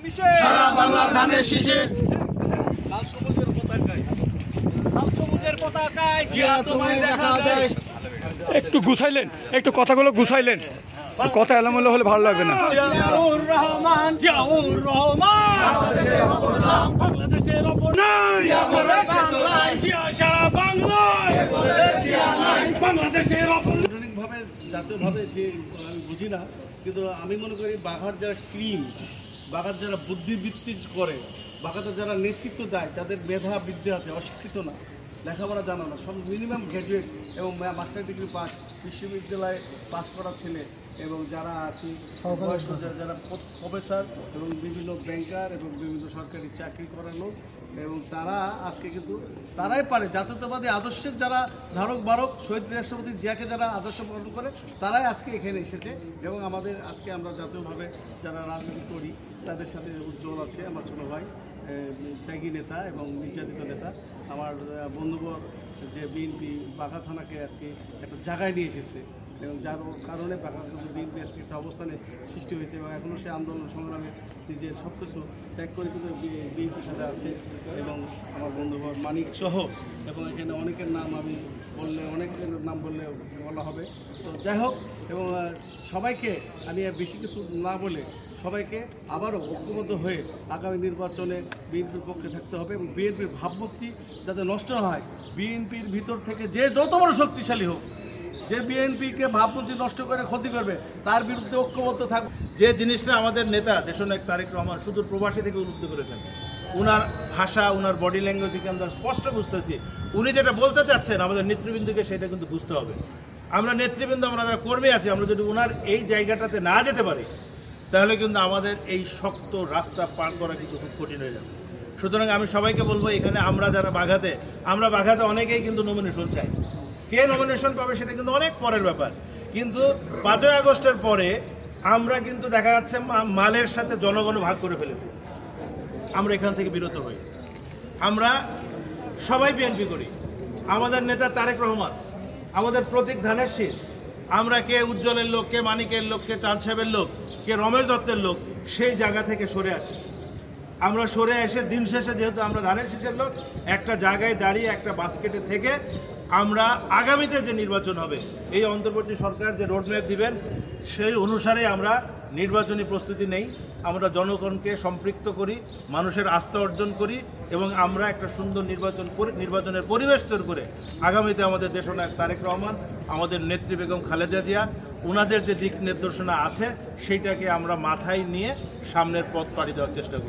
সারা বাংলার ধানের শীষে লাল সবুজের পতাকায় জিয়া তোমায় দেখা যায়। একটু গুছাইলেন, একটু কথাগুলো গুছাইলেন, কথা এলোমেলো হলে ভালো লাগবে না। জিয়াউর রহমান বাংলাদেশের অপর নাই, জিয়া সারা বাংলায় বাংলাদেশের অপর। সাংগঠনিকভাবে জাতীয়ভাবে যে আমি বুঝি না, কিন্তু আমি মনে করি বাঘার যারা ক্লিন, বাঘার যারা বুদ্ধিবৃত্তি করে, বাঘাতে যারা নেতৃত্ব দেয়, যাদের মেধা বিদ্যা আছে, অশিক্ষিত না, লেখাপড়া জানা না, সব মিনিমাম গ্র্যাজুয়েট এবং মাস্টার ডিগ্রি পাস, বিশ্ববিদ্যালয়ে পাস করা ছেলে এবং যারা আর কি যারা প্রফেসর এবং বিভিন্ন ব্যাংকার এবং বিভিন্ন সরকারি চাকরি করার লোক, এবং তারা আজকে কিন্তু তারাই পারে জাতীয়তাবাদী আদর্শের যারা ধারক বারক, শহীদ রাষ্ট্রপতি জিয়াকে যারা আদর্শ পালন করে, তারাই আজকে এখানে এসেছে। এবং আমাদের আজকে আমরা জাতীয়ভাবে যারা রাজনীতি করি তাদের সাথে উজ্জ্বল আছে আমার ছোটো ভাই, ত্যাগী নেতা এবং নির্যাতিত নেতা, আমার বন্ধুবর যে বিএনপি বাঘা থানাকে আজকে একটা জায়গায় নিয়ে এসেছে, এবং যার কারণে বাঘা বিএনপি আজকে একটা অবস্থানে সৃষ্টি হয়েছে, এবং এখনও সে আন্দোলন সংগ্রামে নিজের সব কিছু ত্যাগ করে কিন্তু বিএনপির সাথে আছে। এবং আমার বন্ধুবর মানিক সহ, এবং এখানে অনেকের নাম আমি বললে, অনেকের নাম বললে বলা হবে, তো যাই হোক, এবং সবাইকে আমি বেশি কিছু না বলে সবাইকে আবারও ঐক্যবদ্ধ হয়ে আগামী নির্বাচনে বিএনপির পক্ষে থাকতে হবে, এবং বিএনপির ভাবমূর্তি যাতে নষ্ট না হয়। বিএনপির ভিতর থেকে যে যত বড় শক্তিশালী হোক, যে বিএনপিকে ভাবমূর্তি নষ্ট করে ক্ষতি করবে, তার বিরুদ্ধে ঐক্যবদ্ধ থাকবে। যে জিনিসটা আমাদের নেতা দেশনায়ক তারেক রহমান শুধু প্রবাসী থেকে উন্নত করেছেন, উনার ভাষা, উনার বডি ল্যাঙ্গুয়েজ থেকে আমরা স্পষ্ট বুঝতেছি উনি যেটা বলতে চাচ্ছেন আমাদের নেতৃবৃন্দকে সেটা কিন্তু বুঝতে হবে। আমরা নেতৃবৃন্দ, আমরা যারা কর্মী আছি, আমরা যদি উনার এই জায়গাটাতে না যেতে পারি তাহলে কিন্তু আমাদের এই শক্ত রাস্তা পার করা কিন্তু খুব কঠিন হয়ে যাবে। সুতরাং আমি সবাইকে বলবো, এখানে আমরা যারা বাঘাতে অনেকেই কিন্তু নমিনেশন চাই। কে নমিনেশন পাবে সেটা কিন্তু অনেক পরের ব্যাপার, কিন্তু 5ই আগস্টের পরে আমরা কিন্তু দেখা যাচ্ছে মালের সাথে জনগণ ভাগ করে ফেলেছি। আমরা এখান থেকে বিরত হই, আমরা সবাই বিএনপি করি। আমাদের নেতা তারেক রহমান আমাদের প্রতীক ধানের শীষ। আমরা কে উজ্জ্বলের লোক, কে মানিকের লোক, কে চাঁদ সাহেবের লোক, কে রমেশ দত্তের লোক, সেই জায়গা থেকে সরে আসি। আমরা সরে এসে দিন শেষে যেহেতু আমরা ধানের শীষের লোক, একটা জায়গায় দাঁড়িয়ে একটা বাস্কেটে থেকে আমরা আগামীতে যে নির্বাচন হবে, এই অন্তর্বর্তী সরকার যে রোডম্যাপ দিবেন সেই অনুসারে আমরা নির্বাচনী প্রস্তুতি নেই। আমরা জনগণকে সম্পৃক্ত করি, মানুষের আস্থা অর্জন করি, এবং আমরা একটা সুন্দর নির্বাচনের পরিবেশ তৈরি করে আগামীতে আমাদের দেশনায়ক তারেক রহমান, আমাদের নেত্রী বেগম খালেদা জিয়া, ওনাদের যে দিক নির্দেশনা আছে সেইটাকে আমরা মাথায় নিয়ে সামনের পথ পাড়ি দেওয়ার চেষ্টা করি।